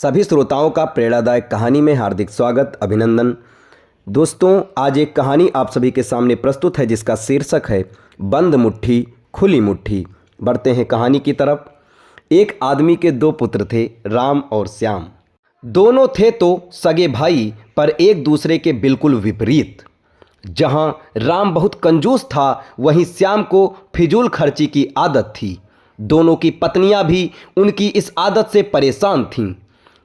सभी श्रोताओं का प्रेरणादायक कहानी में हार्दिक स्वागत अभिनंदन। दोस्तों, आज एक कहानी आप सभी के सामने प्रस्तुत है जिसका शीर्षक है बंद मुट्ठी खुली मुट्ठी। बढ़ते हैं कहानी की तरफ। एक आदमी के दो पुत्र थे, राम और श्याम। दोनों थे तो सगे भाई, पर एक दूसरे के बिल्कुल विपरीत। जहां राम बहुत कंजूस था, वहीं श्याम को फिजूल खर्ची की आदत थी। दोनों की पत्नियां भी उनकी इस आदत से परेशान थीं।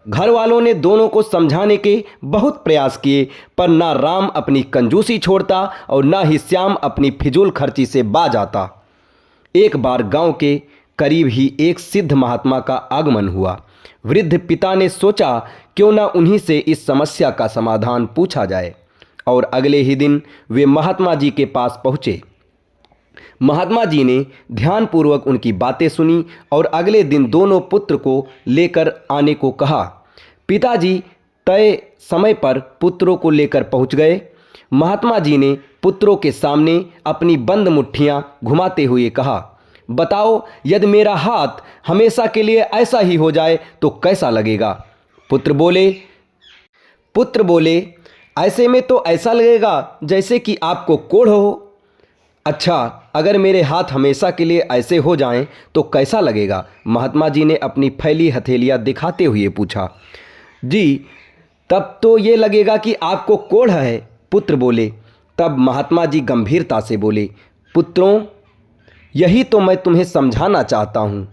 घर वालों ने दोनों को समझाने के बहुत प्रयास किए, पर ना राम अपनी कंजूसी छोड़ता और ना ही श्याम अपनी फिजूल खर्ची से बाज आता। एक बार गांव के करीब ही एक सिद्ध महात्मा का आगमन हुआ। वृद्ध पिता ने सोचा क्यों ना उन्हीं से इस समस्या का समाधान पूछा जाए, और अगले ही दिन वे महात्मा जी के पास पहुँचे। महात्मा जी ने ध्यानपूर्वक उनकी बातें सुनी और अगले दिन दोनों पुत्र को लेकर आने को कहा। पिताजी तय समय पर पुत्रों को लेकर पहुंच गए। महात्मा जी ने पुत्रों के सामने अपनी बंद मुट्ठियां घुमाते हुए कहा, बताओ, यदि मेरा हाथ हमेशा के लिए ऐसा ही हो जाए तो कैसा लगेगा? पुत्र बोले, ऐसे में तो ऐसा लगेगा जैसे कि आपको कोढ़ हो। अच्छा, अगर मेरे हाथ हमेशा के लिए ऐसे हो जाएं तो कैसा लगेगा? महात्मा जी ने अपनी फैली हथेलियां दिखाते हुए पूछा। जी, तब तो ये लगेगा कि आपको कोढ़ है, पुत्र बोले। तब महात्मा जी गंभीरता से बोले, पुत्रों, यही तो मैं तुम्हें समझाना चाहता हूँ।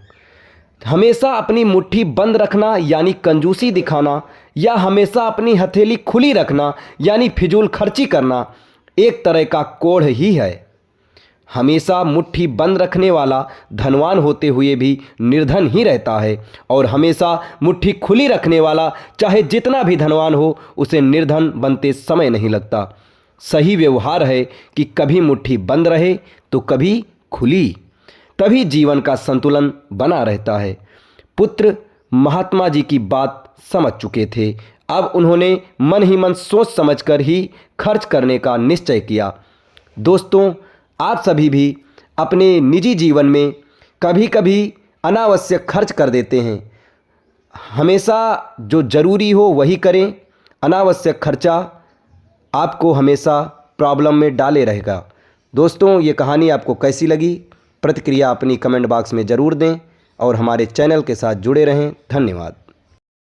हमेशा अपनी मुट्ठी बंद रखना यानी कंजूसी दिखाना, या हमेशा अपनी हथेली खुली रखना यानी फिजूल खर्ची करना, एक तरह का कोढ़ ही है। हमेशा मुट्ठी बंद रखने वाला धनवान होते हुए भी निर्धन ही रहता है, और हमेशा मुट्ठी खुली रखने वाला चाहे जितना भी धनवान हो, उसे निर्धन बनते समय नहीं लगता। सही व्यवहार है कि कभी मुट्ठी बंद रहे तो कभी खुली, तभी जीवन का संतुलन बना रहता है। पुत्र महात्मा जी की बात समझ चुके थे। अब उन्होंने मन ही मन सोच समझकर ही खर्च करने का निश्चय किया। दोस्तों, आप सभी भी अपने निजी जीवन में कभी कभी अनावश्यक खर्च कर देते हैं। हमेशा जो ज़रूरी हो वही करें। अनावश्यक खर्चा आपको हमेशा प्रॉब्लम में डाले रहेगा। दोस्तों, ये कहानी आपको कैसी लगी? प्रतिक्रिया अपनी कमेंट बॉक्स में ज़रूर दें और हमारे चैनल के साथ जुड़े रहें। धन्यवाद।